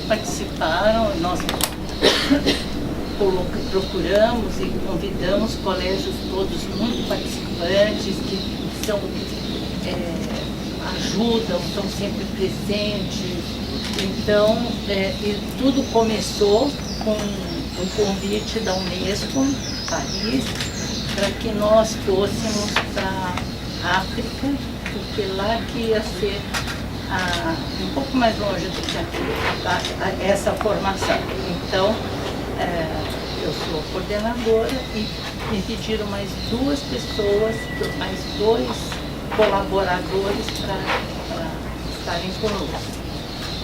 participaram, nós procuramos e convidamos colégios todos muito participantes, que são, ajudam, estão sempre presentes. Então, e tudo começou com um convite da Unesco, Paris, para que nós fôssemos para a África, porque lá que ia ser um pouco mais longe do que aqui, essa formação. Então, eu sou coordenadora e me pediram mais 2 pessoas, mais 2 colaboradores para estarem conosco.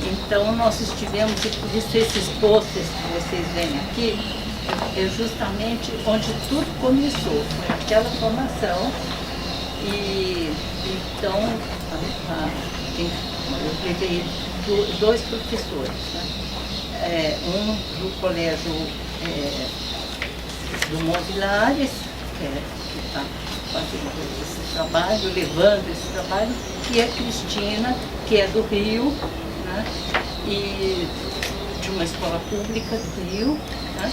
Então, nós estivemos, e por isso esses posters que vocês veem aqui, é justamente onde tudo começou, foi aquela formação. E então, eu levei 2 professores, né? Um do colégio do Monvilares, que está fazendo esse trabalho, levando esse trabalho, e a Cristina, que é do Rio, né? E de uma escola pública do Rio, né?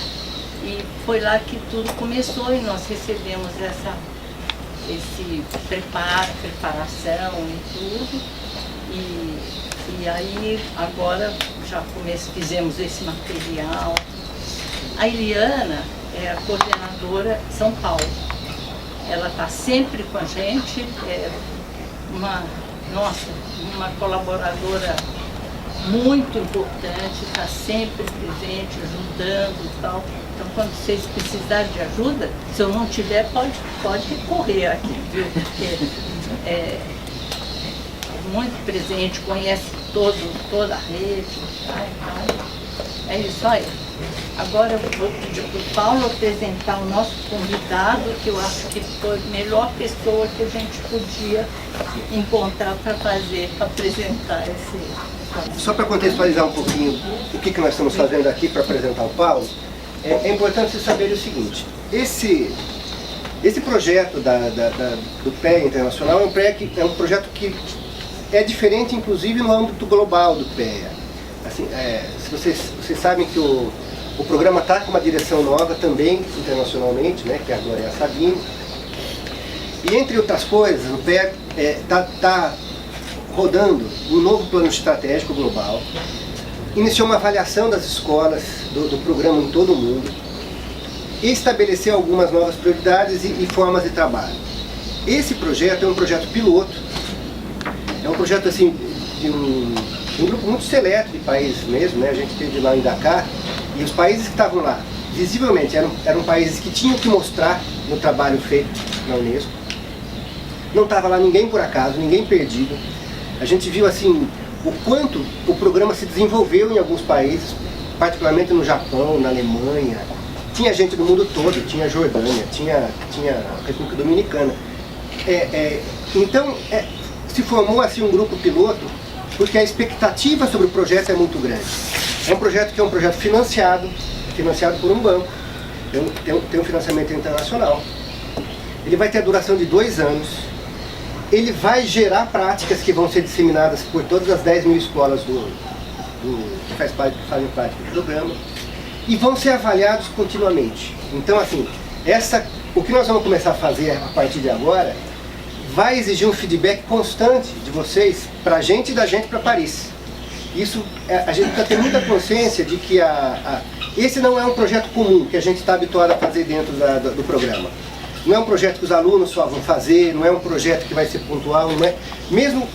E foi lá que tudo começou e nós recebemos esse preparação e tudo. E aí agora já fizemos esse material. A Eliana é a coordenadora São Paulo. Ela está sempre com a gente, uma colaboradora muito importante, está sempre presente, ajudando e tal. Então, quando vocês precisarem de ajuda, se eu não tiver, pode recorrer aqui, viu? Porque é muito presente, conhece toda a rede, tá? Então, é isso aí. Agora eu vou pedir para o Paulo apresentar o nosso convidado, que eu acho que foi a melhor pessoa que a gente podia encontrar para apresentar esse... Só para contextualizar um pouquinho o que nós estamos fazendo aqui para apresentar o Paulo, é importante vocês saberem o seguinte: esse projeto do PEA Internacional é um projeto que é diferente, inclusive, no âmbito global do PEA. Assim, vocês sabem que o programa está com uma direção nova também, internacionalmente, né, que agora é a Sabine. E, entre outras coisas, o PEA está rodando um novo plano estratégico global, iniciou uma avaliação das escolas do programa em todo o mundo e estabeleceu algumas novas prioridades e formas de trabalho. Esse projeto é um projeto piloto, é um projeto assim, de um grupo muito seleto de países mesmo, né? A gente esteve lá em Dakar e os países que estavam lá, visivelmente, eram países que tinham que mostrar no trabalho feito na Unesco. Não estava lá ninguém por acaso, ninguém perdido. A gente viu assim o quanto o programa se desenvolveu em alguns países, particularmente no Japão, na Alemanha. Tinha gente do mundo todo, tinha Jordânia, tinha a República Dominicana. Então, se formou assim um grupo piloto, porque a expectativa sobre o projeto é muito grande. É um projeto que é um projeto financiado por um banco, tem um financiamento internacional. Ele vai ter a duração de 2 anos. Ele vai gerar práticas que vão ser disseminadas por todas as 10 mil escolas que fazem parte do programa e vão ser avaliados continuamente. Então, assim, o que nós vamos começar a fazer a partir de agora vai exigir um feedback constante de vocês para a gente e da gente para Paris. Isso, a gente precisa ter muita consciência de que esse não é um projeto comum que a gente está habituado a fazer dentro do programa. Não é um projeto que os alunos só vão fazer, não é um projeto que vai ser pontual, não é. Mesmo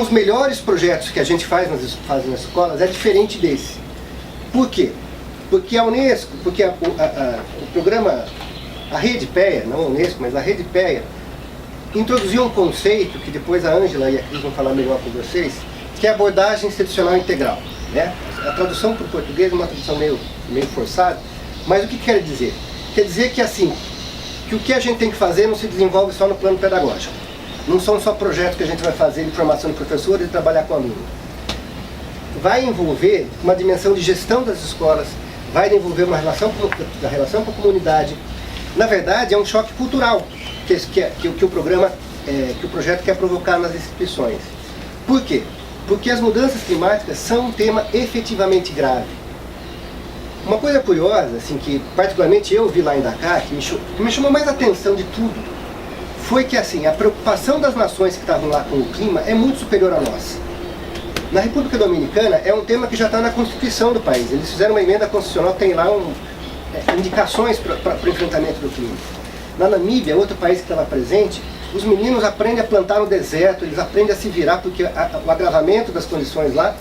os melhores projetos que a gente faz nas escolas é diferente desse. Por quê? Porque a Unesco, o programa, a rede PEA, não a Unesco, mas a rede PEA, introduziu um conceito que depois a Ângela e a Cris vão falar melhor com vocês, que é a abordagem institucional integral, né? A tradução para o português é uma tradução meio forçada, mas o que quer dizer? Quer dizer que assim, que o que a gente tem que fazer não se desenvolve só no plano pedagógico. Não são só projetos que a gente vai fazer de formação de professores e trabalhar com aluno. Vai envolver uma dimensão de gestão das escolas, vai envolver uma relação com a comunidade. Na verdade, é um choque cultural que o projeto quer provocar nas instituições. Por quê? Porque as mudanças climáticas são um tema efetivamente grave. Uma coisa curiosa, assim, que particularmente eu vi lá em Dakar, que me chamou mais atenção de tudo, foi que assim, a preocupação das nações que estavam lá com o clima é muito superior à nossa. Na República Dominicana é um tema que já está na Constituição do país. Eles fizeram uma emenda constitucional, tem lá indicações para o enfrentamento do clima. Na Namíbia, outro país que estava presente, os meninos aprendem a plantar no deserto, eles aprendem a se virar, porque o agravamento das condições lá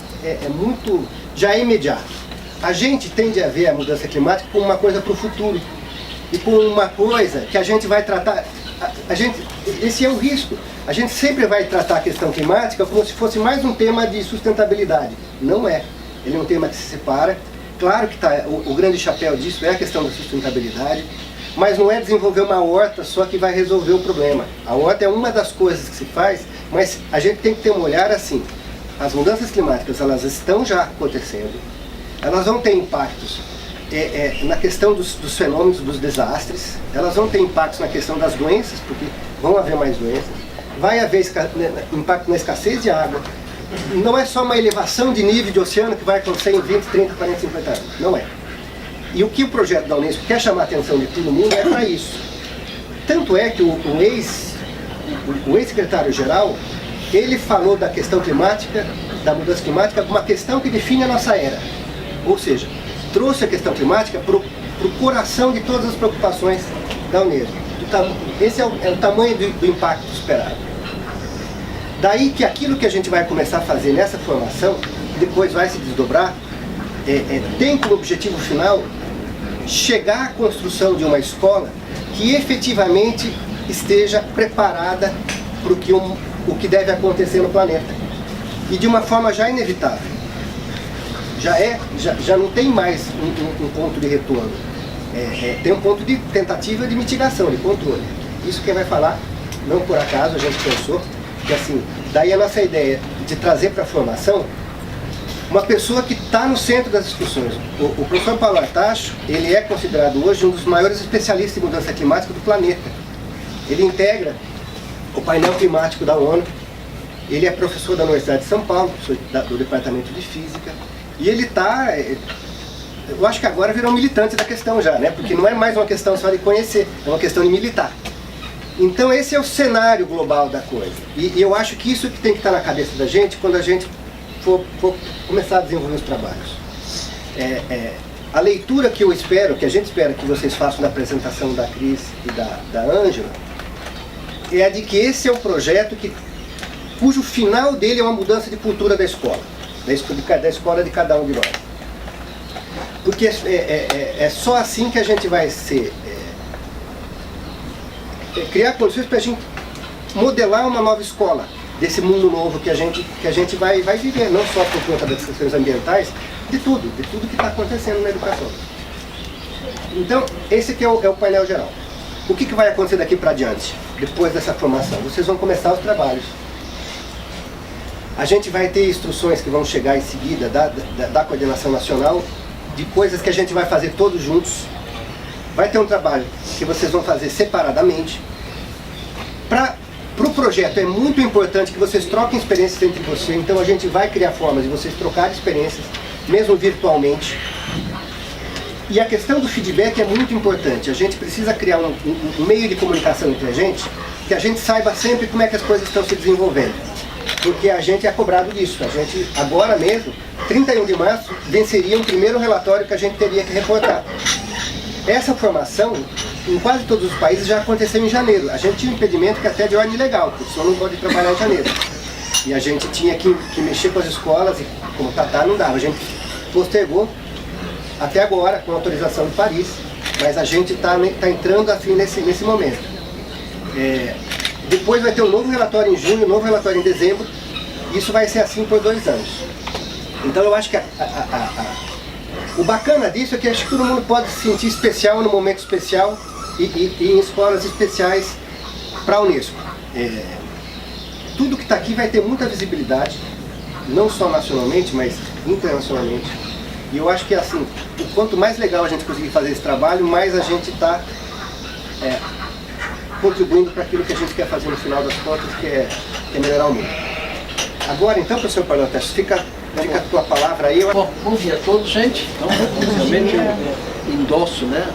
já é imediato. A gente tende a ver a mudança climática como uma coisa para o futuro e como uma coisa que a gente vai tratar. Esse é o risco. A gente sempre vai tratar a questão climática como se fosse mais um tema de sustentabilidade. Não é. Ele é um tema que se separa. Claro que o grande chapéu disso é a questão da sustentabilidade, mas não é desenvolver uma horta só que vai resolver o problema. A horta é uma das coisas que se faz, mas a gente tem que ter um olhar assim. As mudanças climáticas, elas estão já acontecendo. Elas vão ter impactos na questão dos fenômenos, dos desastres. Elas vão ter impactos na questão das doenças, porque vão haver mais doenças. Vai haver impacto na escassez de água. Não é só uma elevação de nível de oceano que vai acontecer em 20, 30, 40, 50 anos. Não é. E o que o projeto da Unesco quer chamar a atenção de todo mundo é para isso. Tanto é que o ex-secretário-geral, ele falou da questão climática, da mudança climática, como uma questão que define a nossa era. Ou seja, trouxe a questão climática para o coração de todas as preocupações da Unesco. Esse é o tamanho do impacto esperado. Daí que aquilo que a gente vai começar a fazer nessa formação, depois vai se desdobrar, tem como objetivo final chegar à construção de uma escola que efetivamente esteja preparada para o que deve acontecer no planeta. E de uma forma já inevitável. Já não tem mais um ponto de retorno. Tem um ponto de tentativa de mitigação, de controle. Isso quem vai falar, não por acaso, a gente pensou que assim, daí a nossa ideia de trazer para a formação uma pessoa que está no centro das discussões. O professor Paulo Artacho, ele é considerado hoje um dos maiores especialistas em mudança climática do planeta. Ele integra o painel climático da ONU, ele é professor da Universidade de São Paulo, do Departamento de Física, e ele está, eu acho que agora virou militante da questão já, né? Porque não é mais uma questão só de conhecer, é uma questão de militar. Então esse é o cenário global da coisa. E eu acho que isso que tem que estar na cabeça da gente quando a gente for começar a desenvolver os trabalhos. A leitura que que a gente espera que vocês façam na apresentação da Cris e da Ângela, é a de que esse é um projeto cujo final dele é uma mudança de cultura da escola de cada um de nós. Porque é só assim que a gente vai criar condições para a gente modelar uma nova escola, desse mundo novo que a gente vai viver, não só por conta das questões ambientais, de tudo que está acontecendo na educação. Então, esse aqui é o painel geral. O que vai acontecer daqui para diante, depois dessa formação? Vocês vão começar os trabalhos. A gente vai ter instruções que vão chegar em seguida da coordenação nacional, de coisas que a gente vai fazer todos juntos. Vai ter um trabalho que vocês vão fazer separadamente. Para o projeto é muito importante que vocês troquem experiências entre vocês, então a gente vai criar formas de vocês trocarem experiências, mesmo virtualmente. E a questão do feedback é muito importante. A gente precisa criar um meio de comunicação entre a gente, que a gente saiba sempre como é que as coisas estão se desenvolvendo. Porque a gente é cobrado disso. A gente, agora mesmo, 31 de março, venceria o primeiro relatório que a gente teria que reportar. Essa formação, em quase todos os países, já aconteceu em janeiro. A gente tinha um impedimento que até de ordem legal, porque o senhor não pode trabalhar em janeiro. E a gente tinha que mexer com as escolas, e como não dava. A gente postergou até agora, com a autorização de Paris, mas a gente está entrando assim nesse momento. Depois vai ter um novo relatório em junho, um novo relatório em dezembro, e isso vai ser assim por 2 anos. Então eu acho que o bacana disso é que acho que todo mundo pode se sentir especial no momento especial e em escolas especiais para a Unesco. Tudo que está aqui vai ter muita visibilidade, não só nacionalmente, mas internacionalmente. E eu acho que assim, quanto mais legal a gente conseguir fazer esse trabalho, mais a gente está contribuindo para aquilo que a gente quer fazer no final das contas, que é melhorar o mundo. Agora, então, professor Paleotécio, fica a tua palavra aí. Bom, bom dia a todos, gente. Então, obviamente, eu endosso, né,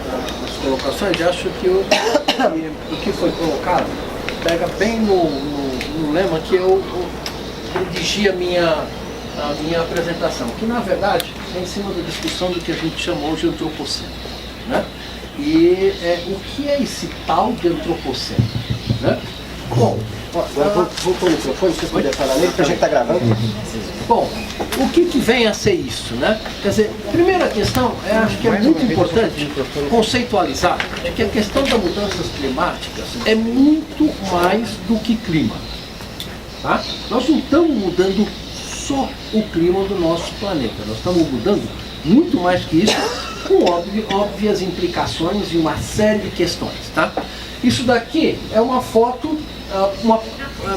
as colocações e acho que o que foi colocado pega bem no lema que eu redigi a minha apresentação, que na verdade é em cima da discussão do que a gente chama hoje de antropoceno, né? E o que é esse tal de antropoceno, né? Bom, agora vou pôr o microfone, vocês podem falar nele, porque a gente está gravando. Bom, o que vem a ser isso, né? Quer dizer, primeira questão, acho que é muito importante conceitualizar que a questão das mudanças climáticas é muito mais do que clima, tá? Nós não estamos mudando só o clima do nosso planeta, nós estamos mudando muito mais que isso, com óbvias implicações e uma série de questões, tá? Isso daqui é uma foto, uma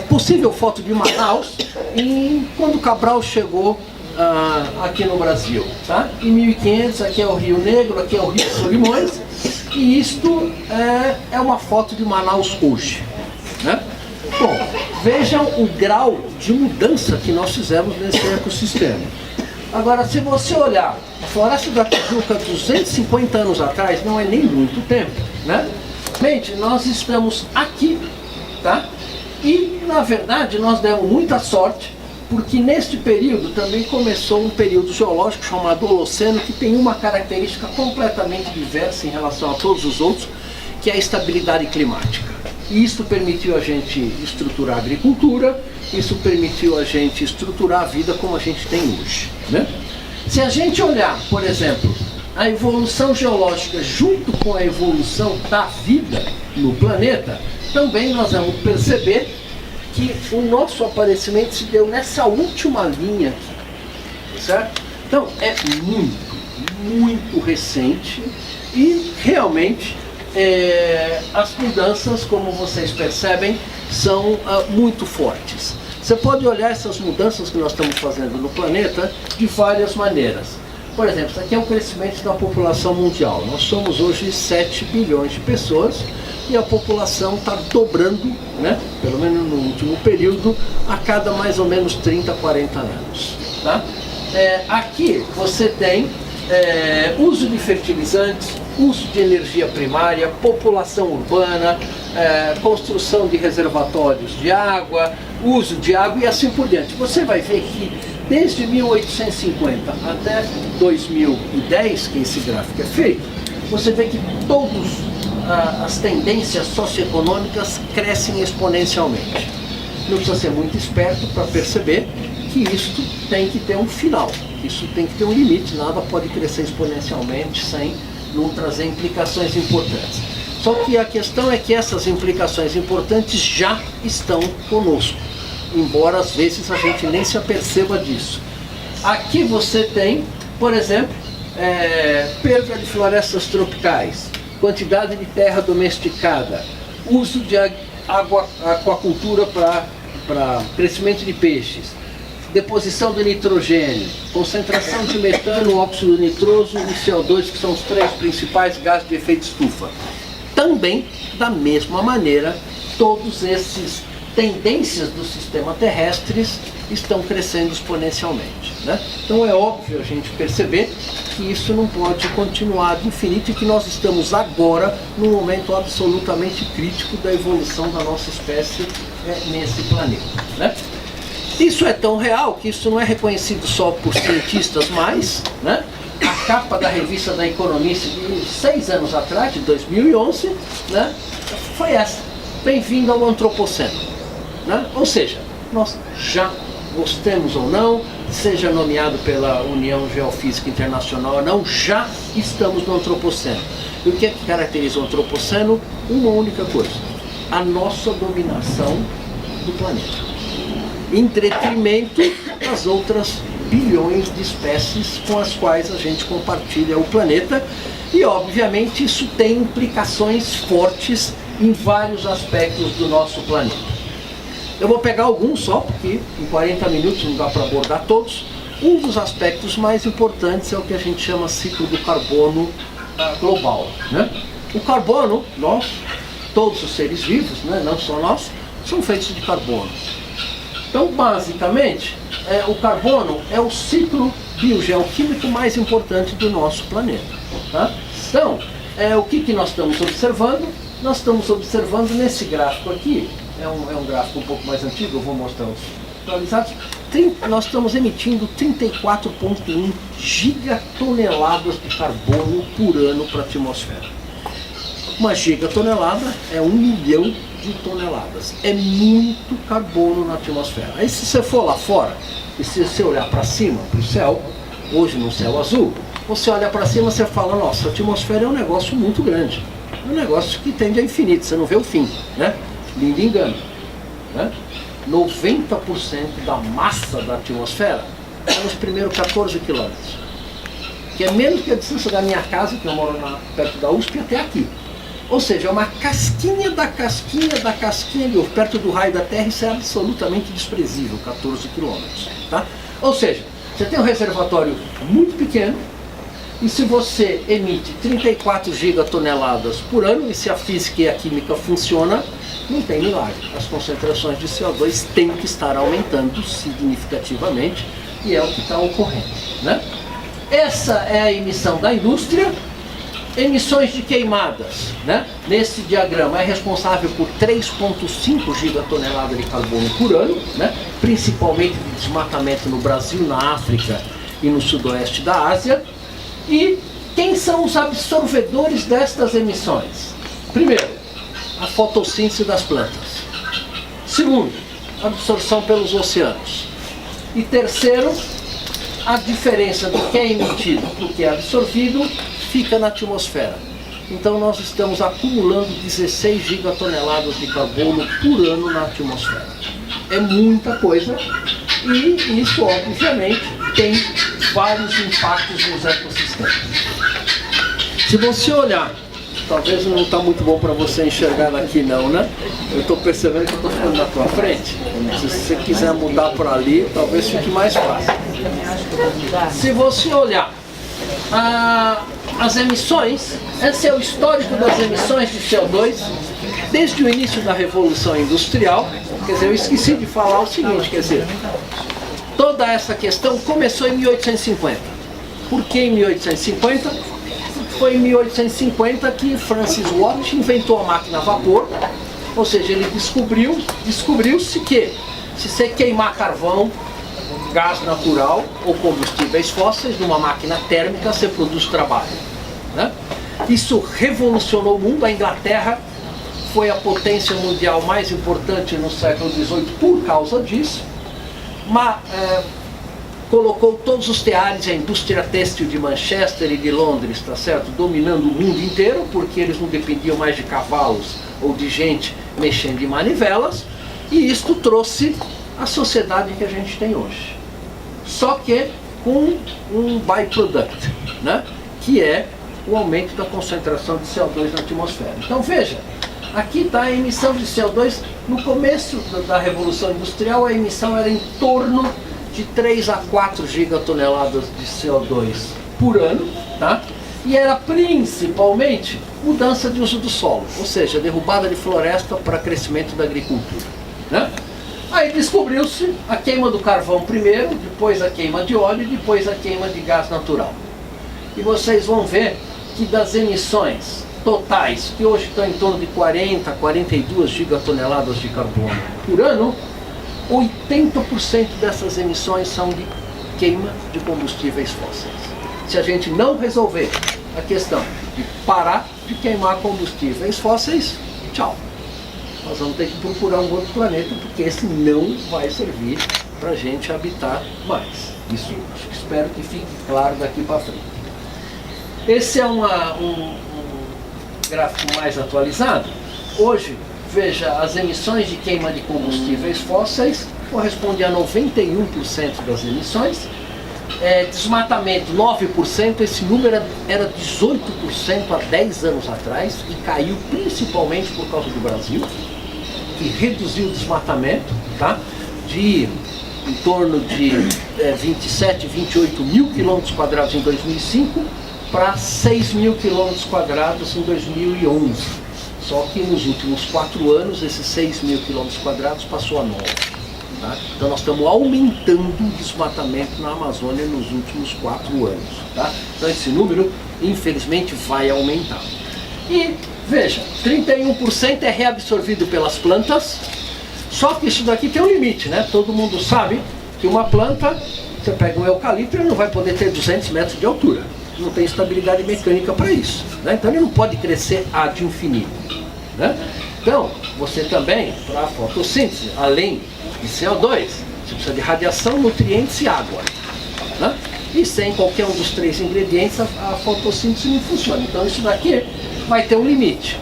possível foto de Manaus quando Cabral chegou aqui no Brasil, tá? Em 1500, aqui é o Rio Negro, aqui é o Rio Solimões, e isto é uma foto de Manaus hoje, né? Bom, vejam o grau de mudança que nós fizemos nesse ecossistema. Agora, se você olhar a Floresta da Tijuca 250 anos atrás, não é nem muito tempo, né? Gente, nós estamos aqui, tá? E, na verdade, nós demos muita sorte, porque neste período também começou um período geológico chamado Holoceno, que tem uma característica completamente diversa em relação a todos os outros, que é a estabilidade climática. E isso permitiu a gente estruturar a agricultura, isso permitiu a gente estruturar a vida como a gente tem hoje, né? Se a gente olhar, por exemplo, a evolução geológica junto com a evolução da vida no planeta, também nós vamos perceber que o nosso aparecimento se deu nessa última linha aqui, certo? Então é muito recente e realmente as mudanças, como vocês percebem, são muito fortes. Você pode olhar essas mudanças que nós estamos fazendo no planeta de várias maneiras. Por exemplo, isso aqui é o crescimento da população mundial. Nós somos hoje 7 bilhões de pessoas e a população está dobrando, né, pelo menos no último período, a cada mais ou menos 30, 40 anos. Tá? Aqui você tem uso de fertilizantes, uso de energia primária, população urbana, construção de reservatórios de água, uso de água e assim por diante. Você vai ver que desde 1850 até 2010, que esse gráfico é feito, você vê que todas as tendências socioeconômicas crescem exponencialmente. Não precisa ser muito esperto para perceber que isso tem que ter um final, isso tem que ter um limite, nada pode crescer exponencialmente sem não trazer implicações importantes. Só que a questão é que essas implicações importantes já estão conosco, embora às vezes a gente nem se aperceba disso. Aqui você tem, por exemplo, perda de florestas tropicais, quantidade de terra domesticada, uso de aquacultura para crescimento de peixes, deposição de nitrogênio, concentração de metano, óxido nitroso e CO2, que são os 3 principais gases de efeito estufa. Também, da mesma maneira, todos esses tendências do sistema terrestres estão crescendo exponencialmente, né? Então é óbvio a gente perceber que isso não pode continuar de infinito e que nós estamos agora num momento absolutamente crítico da evolução da nossa espécie nesse planeta, né? Isso é tão real que isso não é reconhecido só por cientistas mais, né? A capa da revista da Economist de 6 anos atrás, de 2011, né, foi essa: bem-vindo ao antropoceno, né? Ou seja, nós já, gostemos ou não, seja nomeado pela União Geofísica Internacional ou não, já estamos no antropoceno. E o que é que caracteriza o antropoceno? Uma única coisa: a nossa dominação do planeta, em detrimento das outras bilhões de espécies com as quais a gente compartilha o planeta. E obviamente isso tem implicações fortes em vários aspectos do nosso planeta. Eu vou pegar alguns só, porque em 40 minutos não dá para abordar todos. Um dos aspectos mais importantes é o que a gente chama ciclo do carbono global, né? O carbono, nós, todos os seres vivos, né, não só nós, são feitos de carbono. Então, basicamente, o carbono é o ciclo biogeoquímico mais importante do nosso planeta. Tá? Então, o que nós estamos observando? Nós estamos observando nesse gráfico aqui, é um gráfico um pouco mais antigo, eu vou mostrar os atualizados. Nós estamos emitindo 34,1 gigatoneladas de carbono por ano para a atmosfera. Uma gigatonelada é 1 milhão de toneladas. É muito carbono na atmosfera. Aí se você for lá fora, e se você olhar para cima, para o céu, hoje no céu azul, você olha para cima e você fala, nossa, a atmosfera é um negócio muito grande. É um negócio que tende a infinito, você não vê o fim, né? Lindo engano, né? 90% da massa da atmosfera é nos primeiros 14 quilômetros, que é menos que a distância da minha casa, que eu moro perto da USP, até aqui. Ou seja, é uma casquinha da casquinha da casquinha de ovo. Perto do raio da Terra, isso é absolutamente desprezível, 14 quilômetros. Tá? Ou seja, você tem um reservatório muito pequeno, e se você emite 34 gigatoneladas por ano, e se a física e a química funcionam, não tem milagre. As concentrações de CO2 têm que estar aumentando significativamente, e é o que está ocorrendo. Né? Essa é a emissão da indústria. Emissões de queimadas, né? Nesse diagrama é responsável por 3,5 gigatoneladas de carbono por ano, né? Principalmente de desmatamento no Brasil, na África e no sudoeste da Ásia. E quem são os absorvedores destas emissões? Primeiro, a fotossíntese das plantas. Segundo, a absorção pelos oceanos. E terceiro, a diferença do que é emitido para o que é absorvido fica na atmosfera. Então nós estamos acumulando 16 gigatoneladas de carbono por ano na atmosfera. É muita coisa e isso obviamente tem vários impactos nos ecossistemas. Se você olhar, talvez não está muito bom para você enxergar daqui não, né? Eu estou percebendo que eu estou ficando na tua frente. Se você quiser mudar para ali, talvez fique mais fácil. Se você olhar as emissões, esse é o histórico das emissões de CO2 desde o início da Revolução Industrial. Quer dizer, eu esqueci de falar o seguinte, quer dizer, toda essa questão começou em 1850. Por que em 1850? Foi em 1850 que Francis Watt inventou a máquina a vapor, ou seja, ele descobriu-se que se você queimar carvão, gás natural ou combustíveis fósseis numa máquina térmica, você produz trabalho. Né? Isso revolucionou o mundo. A Inglaterra foi a potência mundial mais importante no século XVIII por causa disso. Colocou todos os teares, a indústria têxtil de Manchester e de Londres, tá certo? Dominando o mundo inteiro, porque eles não dependiam mais de cavalos ou de gente mexendo em manivelas, e isto trouxe a sociedade que a gente tem hoje. Só que com um byproduct, né? Que é o aumento da concentração de CO2 na atmosfera. Então veja, aqui está a emissão de CO2. No começo da Revolução Industrial, a emissão era em torno de 3 a 4 gigatoneladas de CO2 por ano, tá? E era principalmente mudança de uso do solo, ou seja, derrubada de floresta para crescimento da agricultura, né? Aí descobriu-se a queima do carvão primeiro, depois a queima de óleo e depois a queima de gás natural. E vocês vão ver que das emissões totais, que hoje estão em torno de 40 a 42 gigatoneladas de carbono por ano, 80% dessas emissões são de queima de combustíveis fósseis. Se a gente não resolver a questão de parar de queimar combustíveis fósseis, tchau. Nós vamos ter que procurar um outro planeta, porque esse não vai servir para a gente habitar mais. Isso espero que fique claro daqui para frente. Esse é um gráfico mais atualizado. Hoje, veja, as emissões de queima de combustíveis fósseis correspondem a 91% das emissões. Desmatamento, 9%, esse número era 18% há 10 anos atrás e caiu principalmente por causa do Brasil, que reduziu o desmatamento, tá? De em torno de 27, 28 mil quilômetros quadrados em 2005 para 6 mil quilômetros quadrados em 2011. Só que nos últimos 4 anos, esses 6 mil quilômetros quadrados passou a 9. Tá? Então nós estamos aumentando o desmatamento na Amazônia nos últimos 4 anos. Tá? Então esse número, infelizmente, vai aumentar. E veja, 31% é reabsorvido pelas plantas, só que isso daqui tem um limite, né? Todo mundo sabe que uma planta, você pega um eucalipto, ele não vai poder ter 200 metros de altura. Não tem estabilidade mecânica para isso. Né? Então ele não pode crescer ad infinito. Né? Então, você também, para a fotossíntese, além de CO2, você precisa de radiação, nutrientes e água. Né? E sem qualquer um dos 3 ingredientes, a fotossíntese não funciona. Então isso daqui vai ter um limite.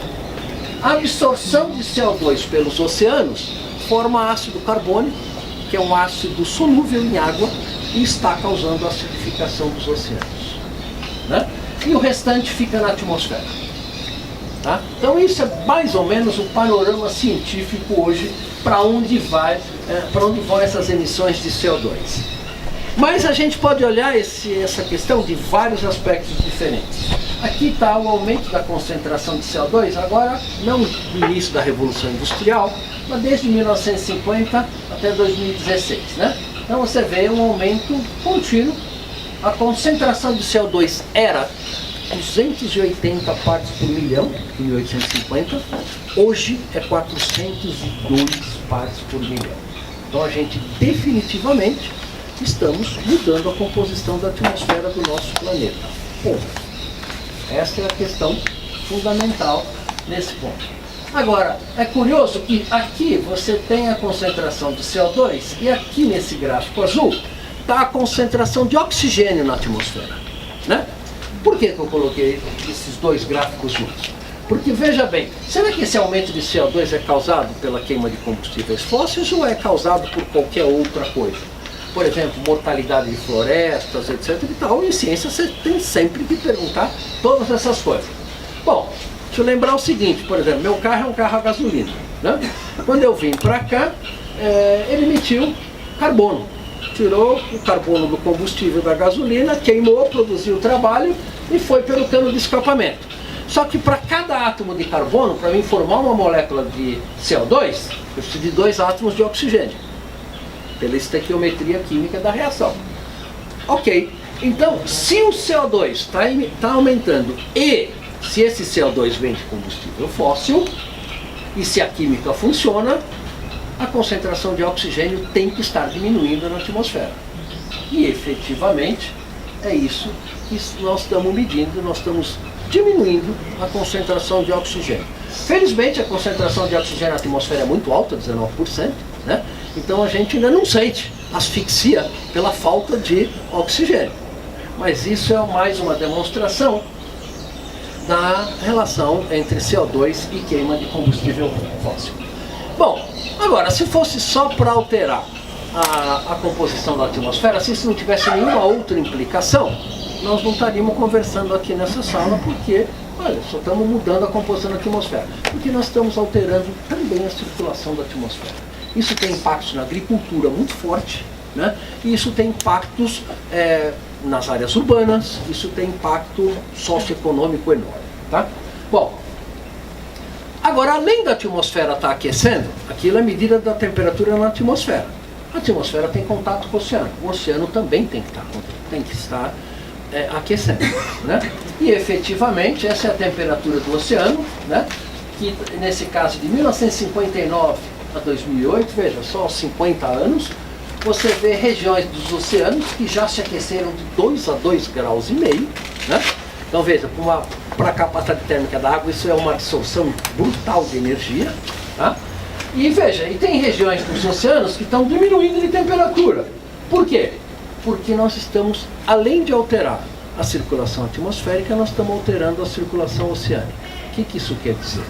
A absorção de CO2 pelos oceanos forma ácido carbônico, que é um ácido solúvel em água e está causando a acidificação dos oceanos. Né? E o restante fica na atmosfera. Tá? Então isso é mais ou menos o panorama científico hoje para onde vão essas emissões de CO2. Mas a gente pode olhar essa questão de vários aspectos diferentes. Aqui está o aumento da concentração de CO2, agora não no início da Revolução Industrial, mas desde 1950 até 2016. Né? Então você vê um aumento contínuo. A concentração de CO2 era 280 partes por milhão em 1850, hoje é 402 partes por milhão. Então a gente definitivamente estamos mudando a composição da atmosfera do nosso planeta. Bom, essa é a questão fundamental nesse ponto. Agora, é curioso que aqui você tem a concentração de CO2 e aqui nesse gráfico azul está a concentração de oxigênio na atmosfera. Né? Por que eu coloquei esses 2 gráficos juntos? Porque veja bem, será que esse aumento de CO2 é causado pela queima de combustíveis fósseis ou é causado por qualquer outra coisa? Por exemplo, mortalidade de florestas, etc. e tal. Em ciência você tem sempre que perguntar todas essas coisas. Bom, deixa eu lembrar o seguinte, por exemplo, meu carro é um carro a gasolina. Né? Quando eu vim para cá, ele emitiu carbono. Tirou o carbono do combustível da gasolina, queimou, produziu o trabalho e foi pelo cano de escapamento. Só que para cada átomo de carbono, para mim formar uma molécula de CO2, eu preciso de 2 átomos de oxigênio, pela estequiometria química da reação. Ok, então se o CO2 está aumentando e se esse CO2 vem de combustível fóssil, e se a química funciona, a concentração de oxigênio tem que estar diminuindo na atmosfera. E efetivamente é isso que nós estamos medindo, nós estamos diminuindo a concentração de oxigênio. Felizmente a concentração de oxigênio na atmosfera é muito alta, 19%, né? Então a gente ainda não sente asfixia pela falta de oxigênio. Mas isso é mais uma demonstração da relação entre CO2 e queima de combustível fóssil. Bom, agora, se fosse só para alterar a composição da atmosfera, se isso não tivesse nenhuma outra implicação, nós não estaríamos conversando aqui nessa sala, porque, olha, só estamos mudando a composição da atmosfera. Porque nós estamos alterando também a circulação da atmosfera. Isso tem impactos na agricultura muito forte, né? E isso tem impactos nas áreas urbanas, isso tem impacto socioeconômico enorme. Tá? Bom, agora, além da atmosfera estar aquecendo, aquilo é medida da temperatura na atmosfera. A atmosfera tem contato com o oceano também tem que estar aquecendo. Né? E efetivamente, essa é a temperatura do oceano, né? Que nesse caso de 1959 a 2008, veja, só 50 anos, você vê regiões dos oceanos que já se aqueceram de 2 a 2,5 graus. Né? Então veja, para a capacidade térmica da água, isso é uma absorção brutal de energia. Tá? E veja, e tem regiões dos oceanos que estão diminuindo de temperatura. Por quê? Porque nós estamos, além de alterar a circulação atmosférica, nós estamos alterando a circulação oceânica. O que isso quer dizer?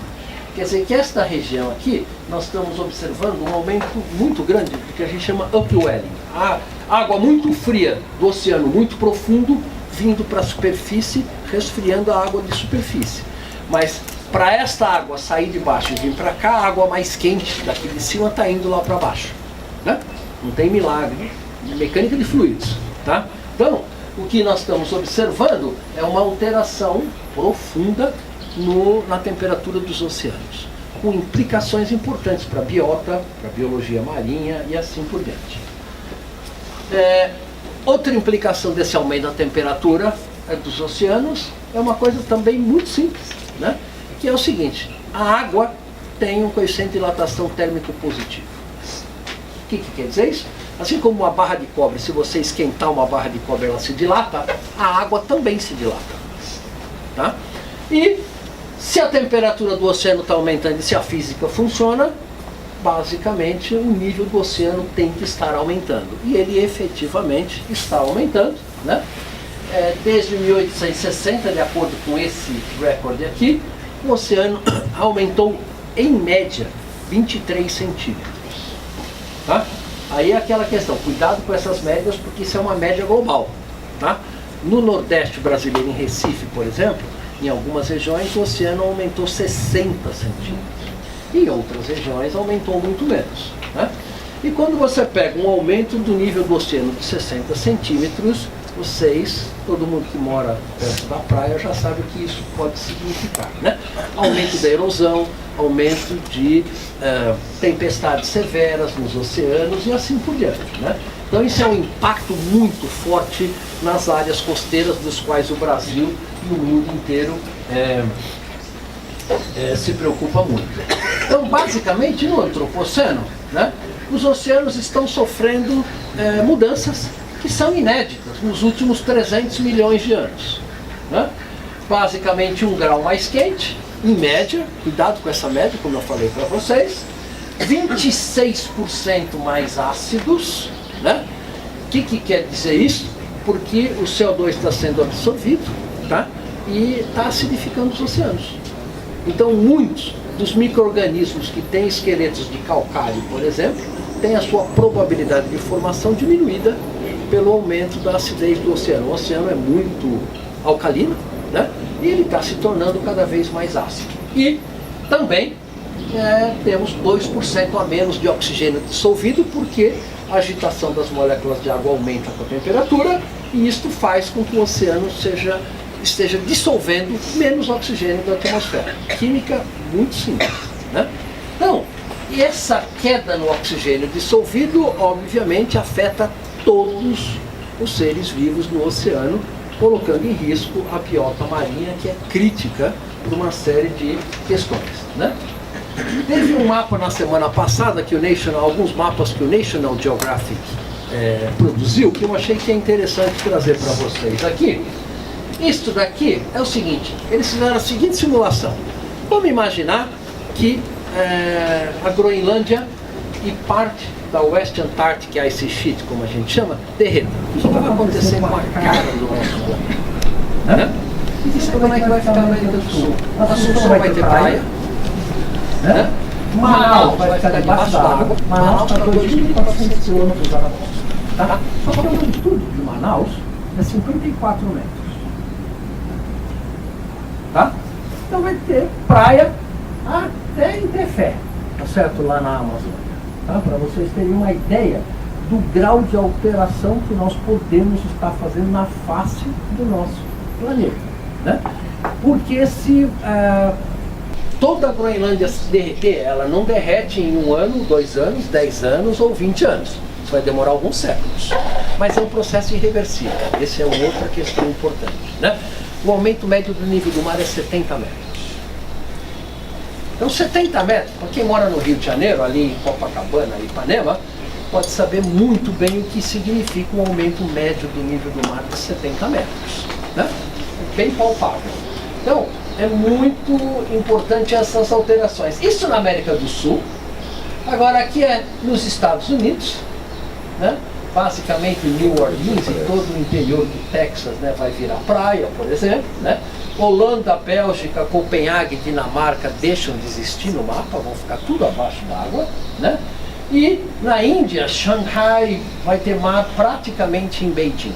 Quer dizer que esta região aqui, nós estamos observando um aumento muito grande do que a gente chama upwelling. A água muito fria do oceano, muito profundo, vindo para a superfície, resfriando a água de superfície. Mas para esta água sair de baixo e vir para cá, a água mais quente daqui de cima está indo lá para baixo. Né? Não tem milagre, mecânica de fluidos. Tá? Então, o que nós estamos observando é uma alteração profunda na temperatura dos oceanos. com implicações importantes para a biota, para a biologia marinha e assim por diante. Outra implicação desse aumento da temperatura dos oceanos é uma coisa também muito simples, né? Que é o seguinte: a água tem um coeficiente de dilatação térmico positivo. O que quer dizer isso? Assim como uma barra de cobre, se você esquentar uma barra de cobre, ela se dilata, a água também se dilata. Tá? E se a temperatura do oceano está aumentando e se a física funciona, basicamente o nível do oceano tem que estar aumentando. E ele efetivamente está aumentando, né? Desde 1860, de acordo com esse recorde aqui, o oceano aumentou em média 23 centímetros. Tá? Aí é aquela questão, cuidado com essas médias, porque isso é uma média global. Tá? No Nordeste brasileiro, em Recife, por exemplo, em algumas regiões o oceano aumentou 60 centímetros. Em outras regiões aumentou muito menos. Né? E quando você pega um aumento do nível do oceano de 60 centímetros, todo mundo que mora perto da praia já sabe o que isso pode significar. Né? Aumento da erosão, aumento de tempestades severas nos oceanos e assim por diante. Né? Então isso é um impacto muito forte nas áreas costeiras, dos quais o Brasil e o mundo inteiro se preocupa muito. Então, basicamente, no antropoceno, né, os oceanos estão sofrendo mudanças que são inéditas nos últimos 300 milhões de anos. Né? Basicamente, 1 grau mais quente, em média, cuidado com essa média, como eu falei para vocês, 26% mais ácidos. Né? O que quer dizer isso? Porque o CO2 está sendo absorvido, tá? E está acidificando os oceanos. Então, muitos dos micro-organismos que têm esqueletos de calcário, por exemplo, têm a sua probabilidade de formação diminuída pelo aumento da acidez do oceano. O oceano é muito alcalino, né? E ele está se tornando cada vez mais ácido. E também temos 2% a menos de oxigênio dissolvido, porque a agitação das moléculas de água aumenta com a temperatura, e isto faz com que o oceano esteja dissolvendo menos oxigênio da atmosfera. Química muito simples. Né? Então, essa queda no oxigênio dissolvido, obviamente, afeta todos os seres vivos no oceano, colocando em risco a biota marinha, que é crítica para uma série de questões. Né? Teve um mapa na semana passada, alguns mapas que o National Geographic produziu, que eu achei que é interessante trazer para vocês aqui. Isto daqui é o seguinte: eles fizeram a seguinte simulação. Vamos imaginar que a Groenlândia e parte da West Antarctic Ice Sheet, como a gente chama, derreta. O que vai acontecer com a cara do nosso planeta? E isso como é que vai ficar a América do Sul? A Assunção vai ter praia, né? Manaus vai ficar debaixo d'água. Manaus está a 2.400 quilômetros da costa. Tá? Só que a altitude de Manaus é 54 metros. Tá? Então vai ter praia até em Tefé, tá certo? Lá na Amazônia. Tá? Para vocês terem uma ideia do grau de alteração que nós podemos estar fazendo na face do nosso planeta. Né? Porque se toda a Groenlândia se derreter, ela não derrete em 1 ano, 2 anos, 10 anos ou 20 anos. Isso vai demorar alguns séculos. Mas é um processo irreversível. Essa é outra questão importante. Né? O aumento médio do nível do mar é 70 metros. Então 70 metros, para quem mora no Rio de Janeiro, ali em Copacabana, Ipanema, pode saber muito bem o que significa um aumento médio do nível do mar de 70 metros. Né? Bem palpável. Então, é muito importante essas alterações. Isso na América do Sul. Agora aqui é nos Estados Unidos, né? Basicamente New Orleans e todo o interior do Texas, né, vai virar praia, por exemplo. Né? Holanda, Bélgica, Copenhague, Dinamarca deixam de existir no mapa, vão ficar tudo abaixo d'água. Né? E na Índia, Shanghai vai ter mar praticamente em Beijing.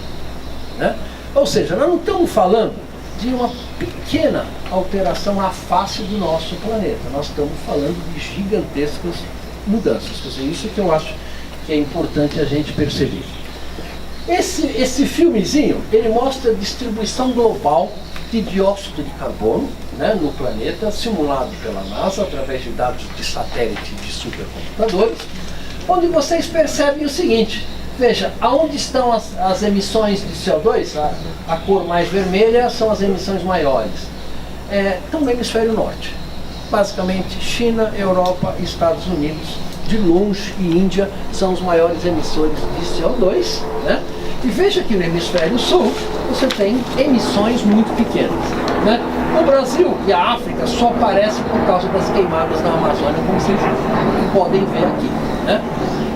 Né? Ou seja, nós não estamos falando de uma pequena alteração à face do nosso planeta. Nós estamos falando de gigantescas mudanças. Quer dizer, isso que eu acho que é importante a gente perceber. Esse filmezinho, ele mostra a distribuição global de dióxido de carbono, né, no planeta, simulado pela NASA através de dados de satélite de supercomputadores, onde vocês percebem o seguinte: veja, aonde estão as emissões de CO2? A cor mais vermelha são as emissões maiores. Estão no hemisfério norte. Basicamente, China, Europa e Estados Unidos, de longe, e Índia são os maiores emissores de CO2, né? E veja que no hemisfério sul você tem emissões muito pequenas, né? O Brasil e a África só aparecem por causa das queimadas na Amazônia, como vocês podem ver aqui, né?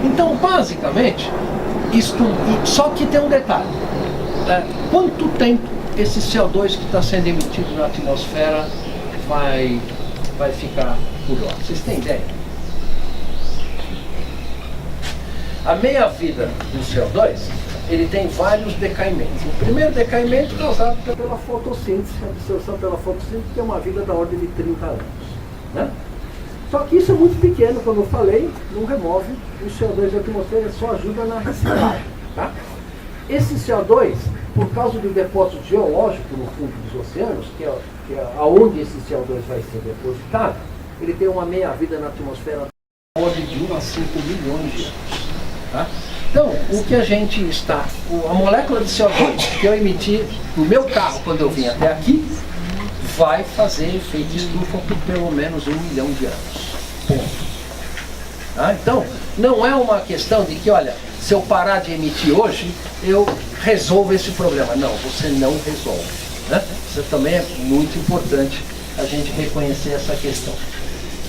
Então, basicamente, só que tem um detalhe: quanto tempo esse CO2 que está sendo emitido na atmosfera vai ficar por lá? Vocês têm ideia? A meia-vida do CO2, ele tem vários decaimentos. O primeiro decaimento causado pela fotossíntese, a absorção pela fotossíntese, que é uma vida da ordem de 30 anos, né? Só que isso é muito pequeno, como eu falei, não remove o CO2 da atmosfera, só ajuda na reciclagem, tá? Esse CO2, por causa do depósito geológico no fundo dos oceanos, que é aonde esse CO2 vai ser depositado, ele tem uma meia-vida na atmosfera da ordem de 1 a 5 milhões de anos. Tá? Então, o que a gente está, a molécula de CO2 que eu emiti no meu carro quando eu vim até aqui, vai fazer efeito estufa por pelo menos 1 milhão de anos. Ponto. Tá? Então, não é uma questão de que, olha, se eu parar de emitir hoje, eu resolvo esse problema. Não, você não resolve, né? Isso também é muito importante a gente reconhecer essa questão.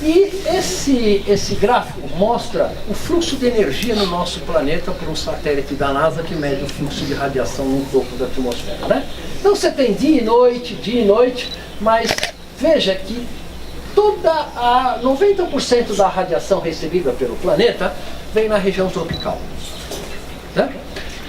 E esse gráfico mostra o fluxo de energia no nosso planeta por um satélite da NASA que mede o fluxo de radiação no topo da atmosfera, né? Então você tem dia e noite, mas veja que 90% da radiação recebida pelo planeta vem na região tropical, né?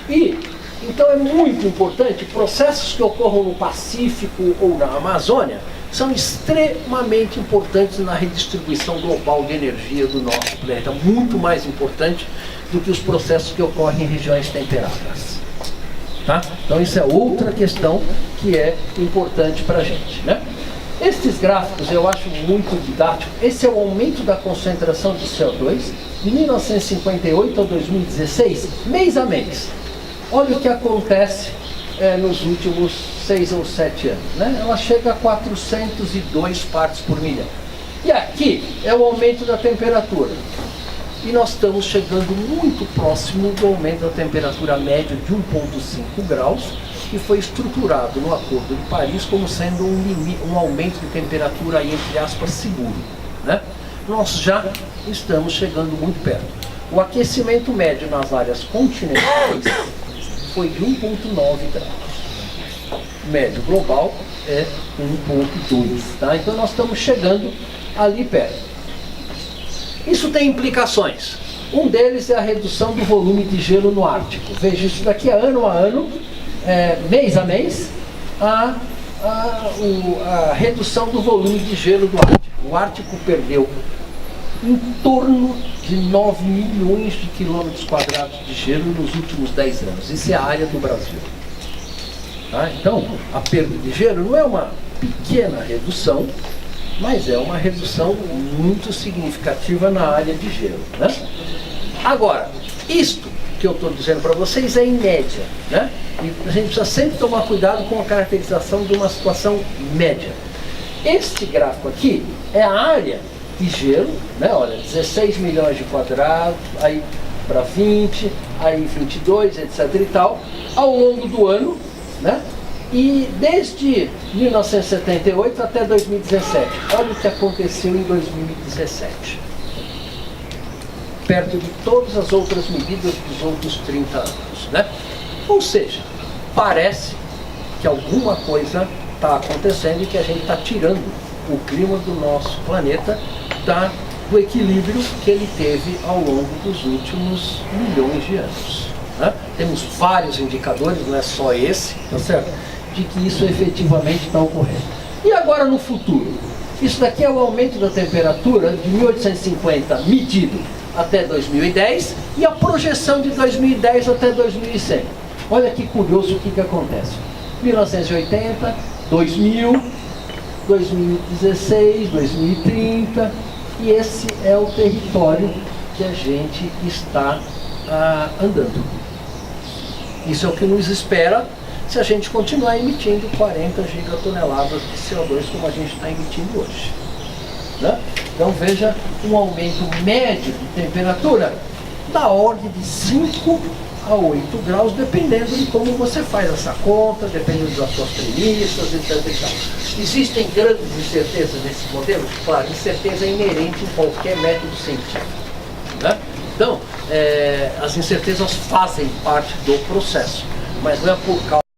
E então é muito importante, processos que ocorram no Pacífico ou na Amazônia são extremamente importantes na redistribuição global de energia do nosso planeta, muito mais importante do que os processos que ocorrem em regiões temperadas. Tá? Então isso é outra questão que é importante para a gente, né? Estes gráficos eu acho muito didático. Esse é o aumento da concentração de CO2 de 1958 a 2016, mês a mês. Olha o que acontece nos últimos 6 ou 7 anos, né? Ela chega a 402 partes por milhão. E aqui é o aumento da temperatura. E nós estamos chegando muito próximo do aumento da temperatura média de 1,5 graus, que foi estruturado no Acordo de Paris como sendo um aumento de temperatura aí, entre aspas, seguro, né? Nós já estamos chegando muito perto. O aquecimento médio nas áreas continentais foi de 1,9 graus. O médio global é 1,2, tá? Então nós estamos chegando ali perto. Isso tem implicações. Um deles é a redução do volume de gelo no Ártico. Veja, isso daqui é ano a ano, mês a mês, a redução do volume de gelo do Ártico. O Ártico perdeu em torno de 9 milhões de quilômetros quadrados de gelo nos últimos 10 anos. Isso é a área do Brasil. Tá? Então, a perda de gelo não é uma pequena redução, mas é uma redução muito significativa na área de gelo, né? Agora, isto que eu estou dizendo para vocês é em média, né? E a gente precisa sempre tomar cuidado com a caracterização de uma situação média. Este gráfico aqui é a área de gelo, né? Olha, 16 milhões de quadrados, aí para 20, aí 22, etc. e tal, ao longo do ano, né? E desde 1978 até 2017, olha o que aconteceu em 2017. Perto de todas as outras medidas dos outros 30 anos, né? Ou seja, parece que alguma coisa está acontecendo e que a gente está tirando o clima do nosso planeta do equilíbrio que ele teve ao longo dos últimos milhões de anos, né? Temos vários indicadores, não é só esse, tá certo? De que isso efetivamente está ocorrendo. E agora no futuro? Isso daqui é o aumento da temperatura de 1850 medido até 2010 e a projeção de 2010 até 2100. Olha que curioso o que acontece. 1980, 2000, 2016, 2030, e esse é o território que a gente está andando. Isso é o que nos espera se a gente continuar emitindo 40 gigatoneladas de CO2 como a gente está emitindo hoje, né? Então veja um aumento médio de temperatura da ordem de 5 a 8 graus, dependendo de como você faz essa conta, dependendo das suas premissas, etc. Existem grandes incertezas nesse modelo? Claro, incerteza é inerente em qualquer método científico, né? Então, as incertezas fazem parte do processo, mas não é por causa